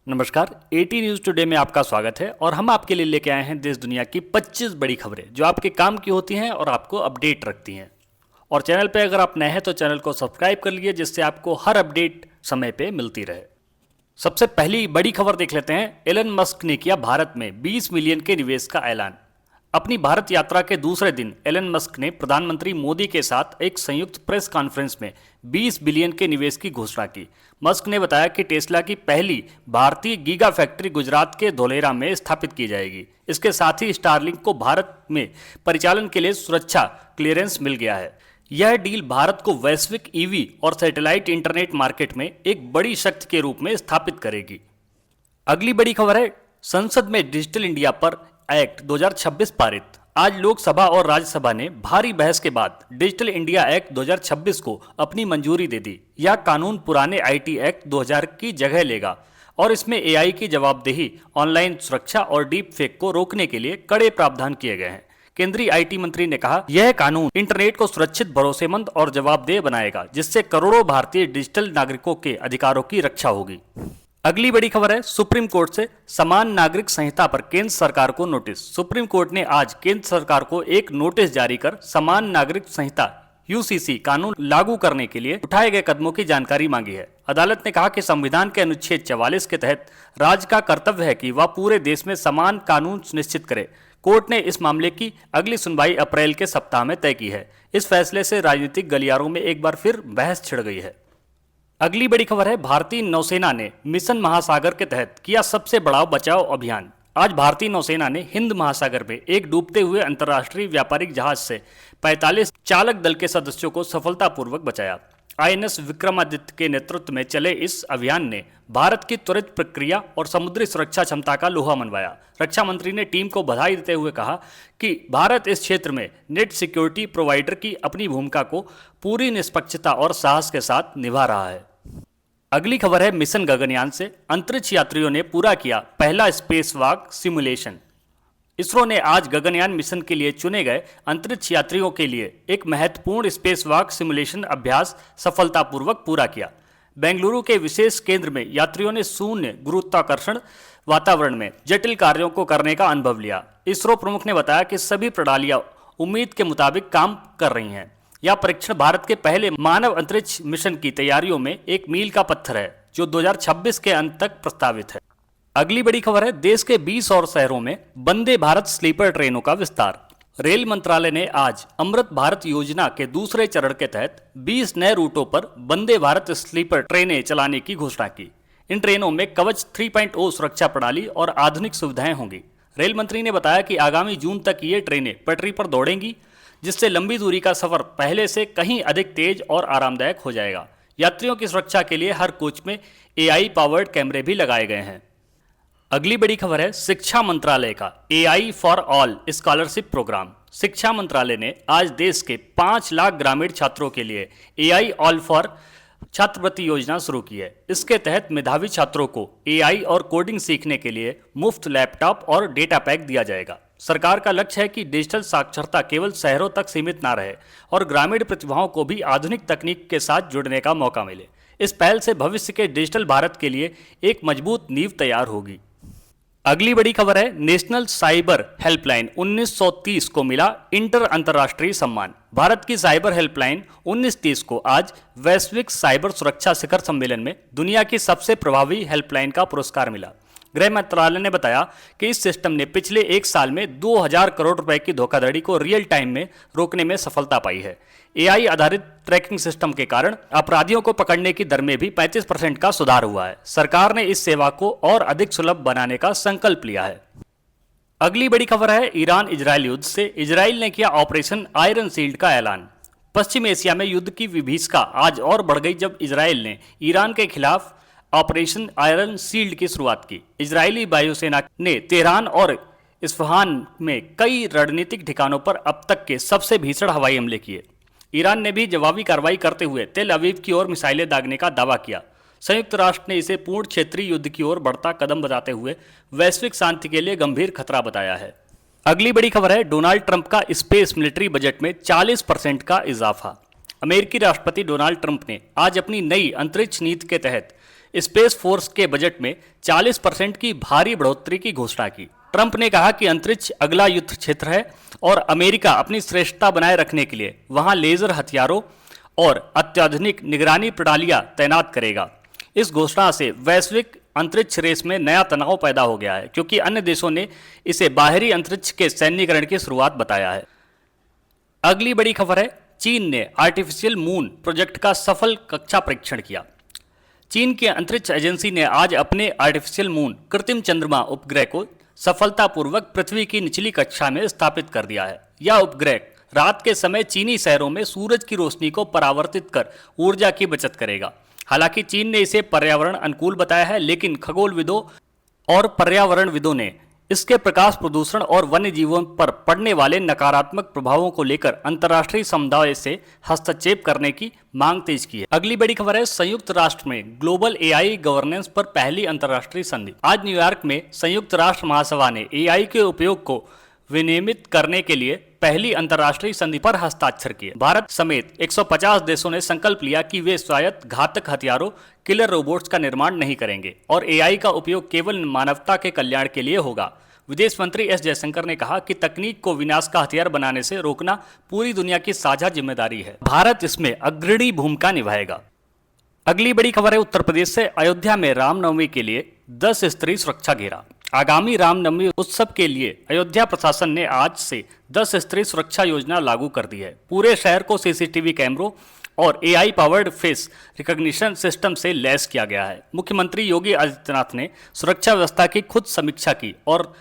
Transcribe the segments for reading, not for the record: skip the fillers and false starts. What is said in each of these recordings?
नमस्कार, eighty news today में आपका स्वागत है और हम आपके लिए लेके आए हैं देश दुनिया की 25 बड़ी खबरें जो आपके काम की होती हैं और आपको अपडेट रखती हैं। और चैनल पे अगर आप नए हैं तो चैनल को सब्सक्राइब कर लीजिए जिससे आपको हर अपडेट समय पे मिलती रहे। सबसे पहली बड़ी खबर देख लेते हैं। एलन मस्क ने किया भारत में 20 मिलियन के निवेश का ऐलान। अपनी भारत यात्रा के दूसरे दिन एलन मस्क ने प्रधानमंत्री मोदी के साथ एक संयुक्त प्रेस कॉन्फ्रेंस में 20 बिलियन के निवेश की घोषणा की। मस्क ने बताया कि टेस्ला की पहली भारतीय गीगा फैक्ट्री गुजरात के धोलेरा में स्थापित की जाएगी। इसके साथ ही स्टारलिंक को भारत में परिचालन के लिए सुरक्षा क्लियरेंस मिल गया है। यह डील भारत को वैश्विक ईवी और सैटेलाइट इंटरनेट मार्केट में एक बड़ी शक्ति के रूप में स्थापित करेगी। अगली बड़ी खबर है, संसद में डिजिटल इंडिया पर एक्ट 2026 पारित। आज लोकसभा और राज्यसभा ने भारी बहस के बाद डिजिटल इंडिया एक्ट 2026 को अपनी मंजूरी दे दी। यह कानून पुराने आईटी एक्ट 2000 की जगह लेगा और इसमें एआई की जवाबदेही, ऑनलाइन सुरक्षा और डीप फेक को रोकने के लिए कड़े प्रावधान किए गए हैं। केंद्रीय आईटी मंत्री ने कहा, यह कानून इंटरनेट को सुरक्षित, भरोसेमंद और जवाबदेह बनाएगा, जिससे करोड़ों भारतीय डिजिटल नागरिकों के अधिकारों की रक्षा होगी। अगली बड़ी खबर है, सुप्रीम कोर्ट से समान नागरिक संहिता पर केंद्र सरकार को नोटिस। सुप्रीम कोर्ट ने आज केंद्र सरकार को एक नोटिस जारी कर समान नागरिक संहिता यूसीसी कानून लागू करने के लिए उठाए गए कदमों की जानकारी मांगी है। अदालत ने कहा कि संविधान के अनुच्छेद 44 के तहत राज्य का कर्तव्य है कि वह पूरे देश में समान कानून सुनिश्चित करे। कोर्ट ने इस मामले की अगली सुनवाई अप्रैल के सप्ताह में तय की है। इस फैसले से राजनीतिक गलियारों में एक बार फिर बहस छिड़ गई है। अगली बड़ी खबर है, भारतीय नौसेना ने मिशन महासागर के तहत किया सबसे बड़ा बचाव अभियान। आज भारतीय नौसेना ने हिंद महासागर में एक डूबते हुए अंतर्राष्ट्रीय व्यापारिक जहाज से 45 चालक दल के सदस्यों को सफलतापूर्वक बचाया। आईएनएस विक्रमादित्य के नेतृत्व में चले इस अभियान ने भारत की त्वरित प्रक्रिया और समुद्री सुरक्षा क्षमता का लोहा मनवाया। रक्षा मंत्री ने टीम को बधाई देते हुए कहा कि भारत इस क्षेत्र में नेट सिक्योरिटी प्रोवाइडर की अपनी भूमिका को पूरी निष्पक्षता और साहस के साथ निभा रहा है। अगली खबर है, मिशन गगनयान से अंतरिक्ष यात्रियों ने पूरा किया पहला स्पेसवॉक सिमुलेशन। इसरो ने आज गगनयान मिशन के लिए चुने गए अंतरिक्ष यात्रियों के लिए एक महत्वपूर्ण स्पेसवॉक सिमुलेशन अभ्यास सफलतापूर्वक पूरा किया। बेंगलुरु के विशेष केंद्र में यात्रियों ने शून्य गुरुत्वाकर्षण वातावरण में जटिल कार्यों को करने का अनुभव लिया। इसरो प्रमुख ने बताया कि सभी प्रणालियां उम्मीद के मुताबिक काम कर रही हैं। यह परीक्षण भारत के पहले मानव अंतरिक्ष मिशन की तैयारियों में एक मील का पत्थर है, जो 2026 के अंत तक प्रस्तावित है। अगली बड़ी खबर है, देश के 20 और शहरों में वंदे भारत स्लीपर ट्रेनों का विस्तार। रेल मंत्रालय ने आज अमृत भारत योजना के दूसरे चरण के तहत 20 नए रूटों पर वंदे भारत स्लीपर ट्रेनें चलाने की घोषणा की। इन ट्रेनों में कवच 3.0 सुरक्षा प्रणाली और आधुनिक सुविधाएं होंगी। रेल मंत्री ने बताया कि आगामी जून तक ये ट्रेनें पटरी पर दौड़ेंगी, जिससे लंबी दूरी का सफर पहले से कहीं अधिक तेज और आरामदायक हो जाएगा। यात्रियों की सुरक्षा के लिए हर कोच में एआई पावर्ड कैमरे भी लगाए गए हैं। अगली बड़ी खबर है, शिक्षा मंत्रालय का AI for all scholarship programme. शिक्षा मंत्रालय ने आज देश के 5 लाख ग्रामीण छात्रों के लिए एआई ऑल फॉर छात्रवृत्ति योजना शुरू की है। इसके तहत मेधावी छात्रों को एआई और कोडिंग सीखने के लिए मुफ्त लैपटॉप और डेटा पैक दिया जाएगा। सरकार का लक्ष्य है कि डिजिटल साक्षरता केवल शहरों तक सीमित ना रहे और ग्रामीण प्रतिभाओं को भी आधुनिक तकनीक के साथ जुड़ने का मौका मिले। इस पहल से भविष्य के डिजिटल भारत के लिए एक मजबूत नींव तैयार होगी। अगली बड़ी खबर है, नेशनल साइबर हेल्पलाइन 1930 को मिला इंटर अंतर्राष्ट्रीय सम्मान। भारत की साइबर हेल्पलाइन 1930 को आज वैश्विक साइबर सुरक्षा शिखर सम्मेलन में दुनिया की सबसे प्रभावी हेल्पलाइन का पुरस्कार मिला। गृह मंत्रालय ने बताया कि इस सिस्टम ने पिछले एक साल में 2000 करोड़ रुपए की धोखाधड़ी को रियल टाइम में रोकने में सफलता पाई है। एआई आधारित ट्रैकिंग सिस्टम के कारण अपराधियों को पकड़ने की दर में भी 35% का सुधार हुआ है। सरकार ने इस सेवा को और अधिक सुलभ बनाने का संकल्प लिया है। अगली बड़ी खबर है, ईरान इजरायल युद्ध से इजरायल ने किया ऑपरेशन आयरन शील्ड का ऐलान। पश्चिम एशिया में युद्ध की विभीषिका आज और बढ़ गई जब इजरायल ने ईरान के खिलाफ ऑपरेशन आयरन शील्ड की शुरुआत की। इजरायली वायुसेना ने तेहरान और इस्फहान में कई रणनीतिक ठिकानों पर अब तक के सबसे भीषण हवाई हमले किए। ईरान ने भी जवाबी कार्रवाई करते हुए तेल अवीव की ओर मिसाइलें दागने का दावा किया। संयुक्त राष्ट्र ने इसे पूर्ण क्षेत्रीय युद्ध की ओर बढ़ता कदम बताते हुए वैश्विक शांति के लिए गंभीर खतरा बताया है। अगली बड़ी खबर है, डोनाल्ड ट्रंप का स्पेस मिलिट्री बजट में 40% का इजाफा। अमेरिकी राष्ट्रपति डोनाल्ड ट्रंप ने आज अपनी नई अंतरिक्ष नीति के तहत स्पेस फोर्स के बजट में 40% की भारी बढ़ोतरी की घोषणा की। ट्रंप ने कहा कि अंतरिक्ष अगला युद्ध क्षेत्र है और अमेरिका अपनी श्रेष्ठता बनाए रखने के लिए वहां लेजर हथियारों और अत्याधुनिक निगरानी प्रणालियां तैनात करेगा। इस घोषणा से वैश्विक अंतरिक्ष रेस में नया तनाव पैदा हो गया है, क्योंकि अन्य देशों ने इसे बाहरी अंतरिक्ष के सैन्यीकरण की शुरुआत बताया है। अगली बड़ी खबर है, चीन ने आर्टिफिशियल मून प्रोजेक्ट का सफल कक्षा परीक्षण किया। चीन की अंतरिक्ष एजेंसी ने आज अपने आर्टिफिशियल मून कृत्रिम चंद्रमा उपग्रह को सफलतापूर्वक पृथ्वी की निचली कक्षा में स्थापित कर दिया है। यह उपग्रह रात के समय चीनी शहरों में सूरज की रोशनी को परावर्तित कर ऊर्जा की बचत करेगा। हालांकि चीन ने इसे पर्यावरण अनुकूल बताया है, लेकिन खगोलविदों और पर्यावरणविदों ने इसके प्रकाश प्रदूषण और वन्य जीवों पर पड़ने वाले नकारात्मक प्रभावों को लेकर अंतर्राष्ट्रीय समुदाय से हस्तक्षेप करने की मांग तेज की है। अगली बड़ी खबर है, संयुक्त राष्ट्र में ग्लोबल एआई गवर्नेंस पर पहली अंतर्राष्ट्रीय संधि। आज न्यूयॉर्क में संयुक्त राष्ट्र महासभा ने एआई के उपयोग को विनियमित करने के लिए पहली अंतर्राष्ट्रीय संधि पर हस्ताक्षर किए। भारत समेत 150 देशों ने संकल्प लिया कि वे स्वायत्त घातक हथियारों किलर रोबोट्स का निर्माण नहीं करेंगे और एआई का उपयोग केवल मानवता के कल्याण के लिए होगा। विदेश मंत्री एस जयशंकर ने कहा कि तकनीक को विनाश का हथियार बनाने से रोकना पूरी दुनिया की साझा जिम्मेदारी है। भारत इसमें अग्रणी भूमिका निभाएगा। अगली बड़ी खबर है, उत्तर प्रदेश से अयोध्या में रामनवमी के लिए 10 स्तरीय सुरक्षा घेरा। आगामी रामनवमी उत्सव के लिए अयोध्या प्रशासन ने आज से 10 स्तरीय सुरक्षा योजना लागू कर दी है। पूरे शहर को सीसीटीवी कैमरों और AI powered face recognition system से लैस किया गया है। मुख्यमंत्री योगी आदित्यनाथ ने सुरक्षा व्यवस्था की खुद समीक्षा की और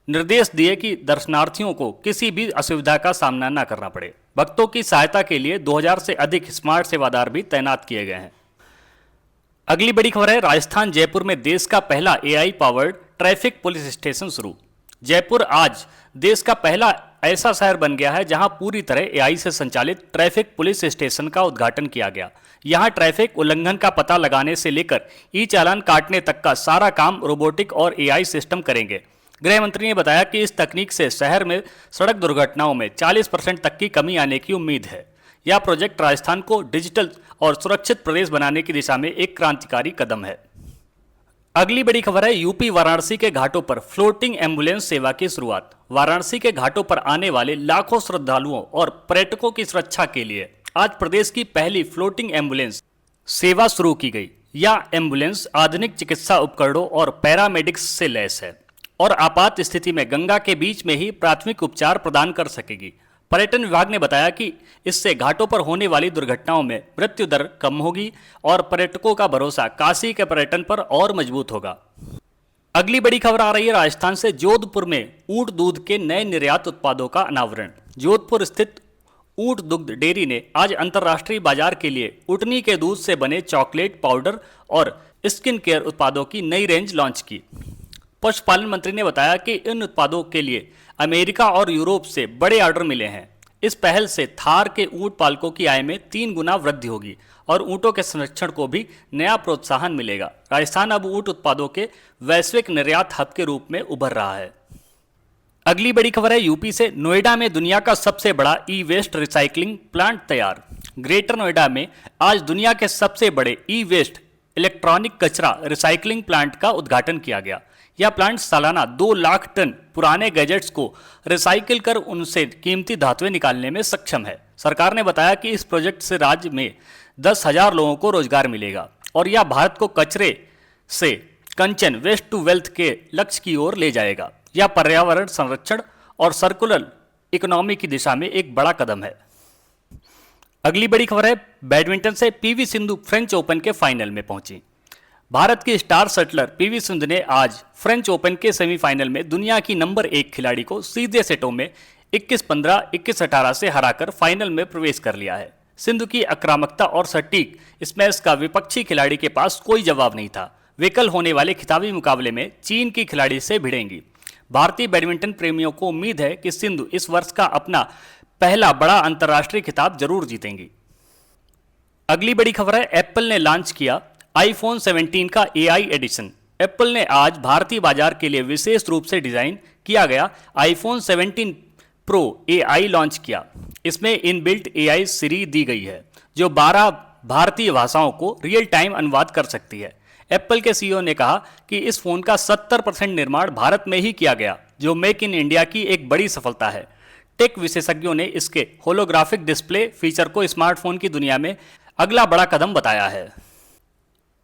निर्देश दिए कि दर्शनार्थियों को किसी भी असुविधा का सामना न करना पड़े। भक्तों की सहायता के लिए 2000 से अधिक स्मार्ट सेवादार भी तैनात किए गए हैं। अगली बड़ी खबर है, राजस्थान जयपुर में देश का पहला AI powered traffic police station शुरू। जयपुर आज देश का पहला ऐसा शहर बन गया है जहां पूरी तरह एआई से संचालित ट्रैफिक पुलिस स्टेशन का उद्घाटन किया गया। यहां ट्रैफिक उल्लंघन का पता लगाने से लेकर ई चालान काटने तक का सारा काम रोबोटिक और एआई सिस्टम करेंगे। गृह मंत्री ने बताया कि इस तकनीक से शहर में सड़क दुर्घटनाओं में 40% तक की कमी आने की उम्मीद है। यह प्रोजेक्ट राजस्थान को डिजिटल और सुरक्षित प्रदेश बनाने की दिशा में एक क्रांतिकारी कदम है। अगली बड़ी खबर है, यूपी वाराणसी के घाटों पर फ्लोटिंग एम्बुलेंस सेवा की शुरुआत। वाराणसी के घाटों पर आने वाले लाखों श्रद्धालुओं और पर्यटकों की सुरक्षा के लिए आज प्रदेश की पहली फ्लोटिंग एम्बुलेंस सेवा शुरू की गई। यह एम्बुलेंस आधुनिक चिकित्सा उपकरणों और पैरामेडिक्स से लैस है और आपात स्थिति में गंगा के बीच में ही प्राथमिक उपचार प्रदान कर सकेगी। पर्यटन विभाग ने बताया कि इससे घाटों पर होने वाली दुर्घटनाओं में मृत्यु दर कम होगी और पर्यटकों का भरोसा काशी के पर्यटन पर और मजबूत होगा। अगली बड़ी खबर आ रही है राजस्थान से, जोधपुर में ऊंट दूध के नए निर्यात उत्पादों का अनावरण। जोधपुर स्थित ऊंट दुग्ध डेयरी ने आज अंतर्राष्ट्रीय बाजार के लिए ऊँटनी के दूध से बने चॉकलेट, पाउडर और स्किन केयर उत्पादों की नई रेंज लॉन्च की। पशुपालन मंत्री ने बताया कि इन उत्पादों के लिए अमेरिका और यूरोप से बड़े ऑर्डर मिले हैं। इस पहल से थार के ऊंट पालकों की आय में 3 गुना वृद्धि होगी और ऊंटों के संरक्षण को भी नया प्रोत्साहन मिलेगा। राजस्थान अब ऊंट उत्पादों के वैश्विक निर्यात हब के रूप में उभर रहा है। अगली बड़ी खबर है, यूपी से नोएडा में दुनिया का सबसे बड़ा ई वेस्ट रिसाइकलिंग प्लांट तैयार। ग्रेटर नोएडा में आज दुनिया के सबसे बड़े ई वेस्ट इलेक्ट्रॉनिक कचरा रिसाइकलिंग प्लांट का उद्घाटन किया गया। यह प्लांट सालाना 2 लाख टन पुराने गैजेट्स को रिसाइकिल कर उनसे कीमती धातुएं निकालने में सक्षम है। सरकार ने बताया कि इस प्रोजेक्ट से राज्य में 10,000 लोगों को रोजगार मिलेगा और यह भारत को कचरे से कंचन वेस्ट टू वेल्थ के लक्ष्य की ओर ले जाएगा। यह पर्यावरण संरक्षण और सर्कुलर इकोनॉमी की दिशा में एक बड़ा कदम है। अगली बड़ी खबर है, बैडमिंटन से पीवी सिंधु फ्रेंच ओपन के फाइनल में पहुंची। भारत की स्टार शटलर पीवी सिंधु ने आज फ्रेंच ओपन के सेमीफाइनल में दुनिया की नंबर 1 खिलाड़ी को सीधे सेटों में 21-15, 21-18 से हराकर फाइनल में प्रवेश कर लिया है। सिंधु की आक्रामकता और सटीक स्मैश का विपक्षी खिलाड़ी के पास कोई जवाब नहीं था। वे कल होने वाले खिताबी मुकाबले में चीन की खिलाड़ी से भिड़ेंगी। भारतीय बैडमिंटन प्रेमियों को उम्मीद है कि सिंधु इस वर्ष का अपना पहला बड़ा अंतर्राष्ट्रीय खिताब जरूर जीतेंगी। अगली बड़ी खबर है, एप्पल ने लॉन्च किया आईफोन 17 का एआई एडिशन। एप्पल ने आज भारतीय बाजार के लिए विशेष रूप से डिजाइन किया गया आईफोन 17 प्रो एआई लॉन्च किया। इसमें इनबिल्ट एआई सिरी दी गई है जो 12 भारतीय भाषाओं को रियल टाइम अनुवाद कर सकती है। एप्पल के सीईओ ने कहा कि इस फोन का 70% निर्माण भारत में ही किया गया, जो मेक इन इंडिया की एक बड़ी सफलता है। टेक विशेषज्ञों ने इसके होलोग्राफिक डिस्प्ले फीचर को स्मार्टफोन की दुनिया में अगला बड़ा कदम बताया है।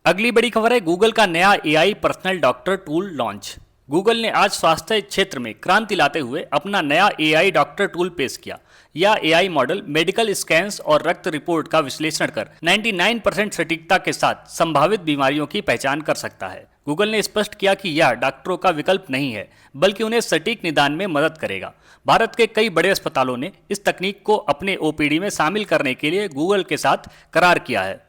अगली बड़ी खबर है गूगल का नया AI personal doctor tool launch. Google ने आज स्वास्थ्य क्षेत्र में क्रांति लाते हुए अपना नया एआई डॉक्टर टूल पेश किया। यह एआई मॉडल मेडिकल स्कैन्स और रक्त रिपोर्ट का विश्लेषण कर 99% सटीकता के साथ संभावित बीमारियों की पहचान कर सकता है। गूगल ने स्पष्ट किया कि यह डॉक्टरों का विकल्प नहीं है, बल्कि उन्हें सटीक निदान में मदद करेगा। भारत के कई बड़े अस्पतालों ने इस तकनीक को अपने ओपीडी में शामिल करने के लिए गूगल के साथ करार किया है।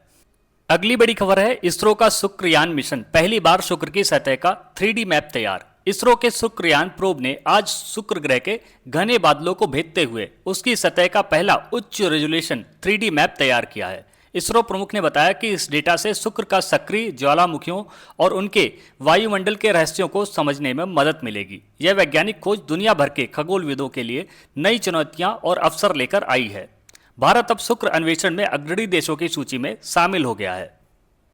अगली बड़ी खबर है इसरो का शुक्रयान मिशन, पहली बार शुक्र की सतह का 3D मैप तैयार। इसरो के शुक्रयान प्रोब ने आज शुक्र ग्रह के घने बादलों को भेदते हुए उसकी सतह का पहला उच्च रेजोल्यूशन 3D मैप तैयार किया है। इसरो प्रमुख ने बताया कि इस डेटा से शुक्र का सक्रिय ज्वालामुखियों और उनके वायुमंडल के रहस्यों को समझने में मदद मिलेगी। यह वैज्ञानिक खोज दुनिया भर के खगोलविदों के लिए नई चुनौतियां और अवसर लेकर आई है। भारत अब शुक्र अन्वेषण में अग्रणी देशों की सूची में शामिल हो गया है।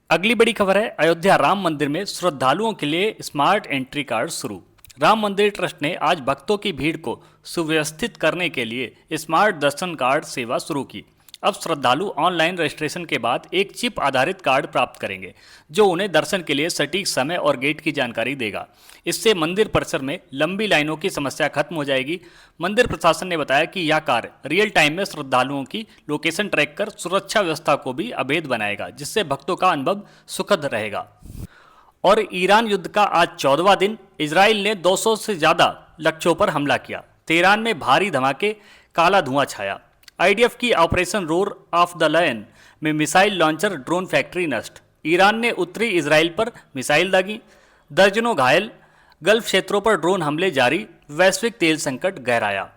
अगली बड़ी खबर है अयोध्या राम मंदिर में श्रद्धालुओं के लिए स्मार्ट एंट्री कार्ड शुरू। राम मंदिर ट्रस्ट ने आज भक्तों की भीड़ को सुव्यवस्थित करने के लिए स्मार्ट दर्शन कार्ड सेवा शुरू की। अब श्रद्धालु ऑनलाइन रजिस्ट्रेशन के बाद एक चिप आधारित कार्ड प्राप्त करेंगे, जो उन्हें दर्शन के लिए सटीक समय और गेट की जानकारी देगा। इससे मंदिर परिसर में लंबी लाइनों की समस्या खत्म हो जाएगी। मंदिर प्रशासन ने बताया कि यह कार्य रियल टाइम में श्रद्धालुओं की लोकेशन ट्रैक कर सुरक्षा व्यवस्था को भी अभेद बनाएगा, जिससे भक्तों का अनुभव सुखद रहेगा। और ईरान युद्ध का आज 14वां दिन, इजराइल ने 200 से ज्यादा लक्ष्यों पर हमला किया। तेहरान में भारी धमाके, काला धुआं छाया। आईडीएफ की operation roar of the lion में मिसाइल लॉन्चर ड्रोन फैक्ट्री नष्ट। ईरान ने उत्तरी इजराइल पर मिसाइल दागी, दर्जनों घायल। गल्फ क्षेत्रों पर ड्रोन हमले जारी, वैश्विक तेल संकट गहराया।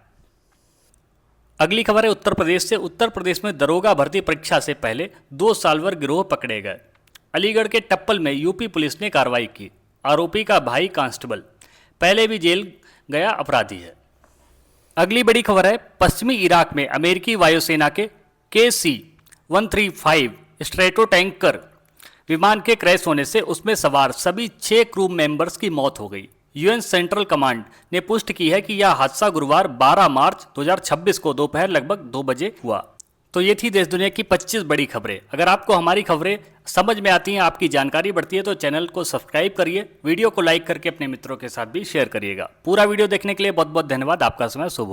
अगली खबर है उत्तर प्रदेश से। उत्तर प्रदेश में दरोगा भर्ती परीक्षा से पहले 2 सालवर गिरोह पकड़े गए। अलीगढ़ के टप्पल में यूपी पुलिस ने कार्रवाई की। आरोपी का भाई कांस्टेबल पहले भी जेल गया अपराधी है। अगली बड़ी खबर है पश्चिमी इराक में अमेरिकी वायुसेना के KC-135 स्ट्रेटो टैंकर विमान के क्रैश होने से उसमें सवार सभी 6 क्रू मेंबर्स की मौत हो गई। यूएन सेंट्रल कमांड ने पुष्टि की है कि यह हादसा गुरुवार 12 मार्च 2026 को दोपहर लगभग 2 बजे हुआ। तो ये थी देश दुनिया की 25 बड़ी खबरें। अगर आपको हमारी खबरें समझ में आती हैं, आपकी जानकारी बढ़ती है, तो चैनल को सब्सक्राइब करिए, वीडियो को लाइक करके अपने मित्रों के साथ भी शेयर करिएगा। पूरा वीडियो देखने के लिए बहुत बहुत धन्यवाद। आपका समय शुभ हो।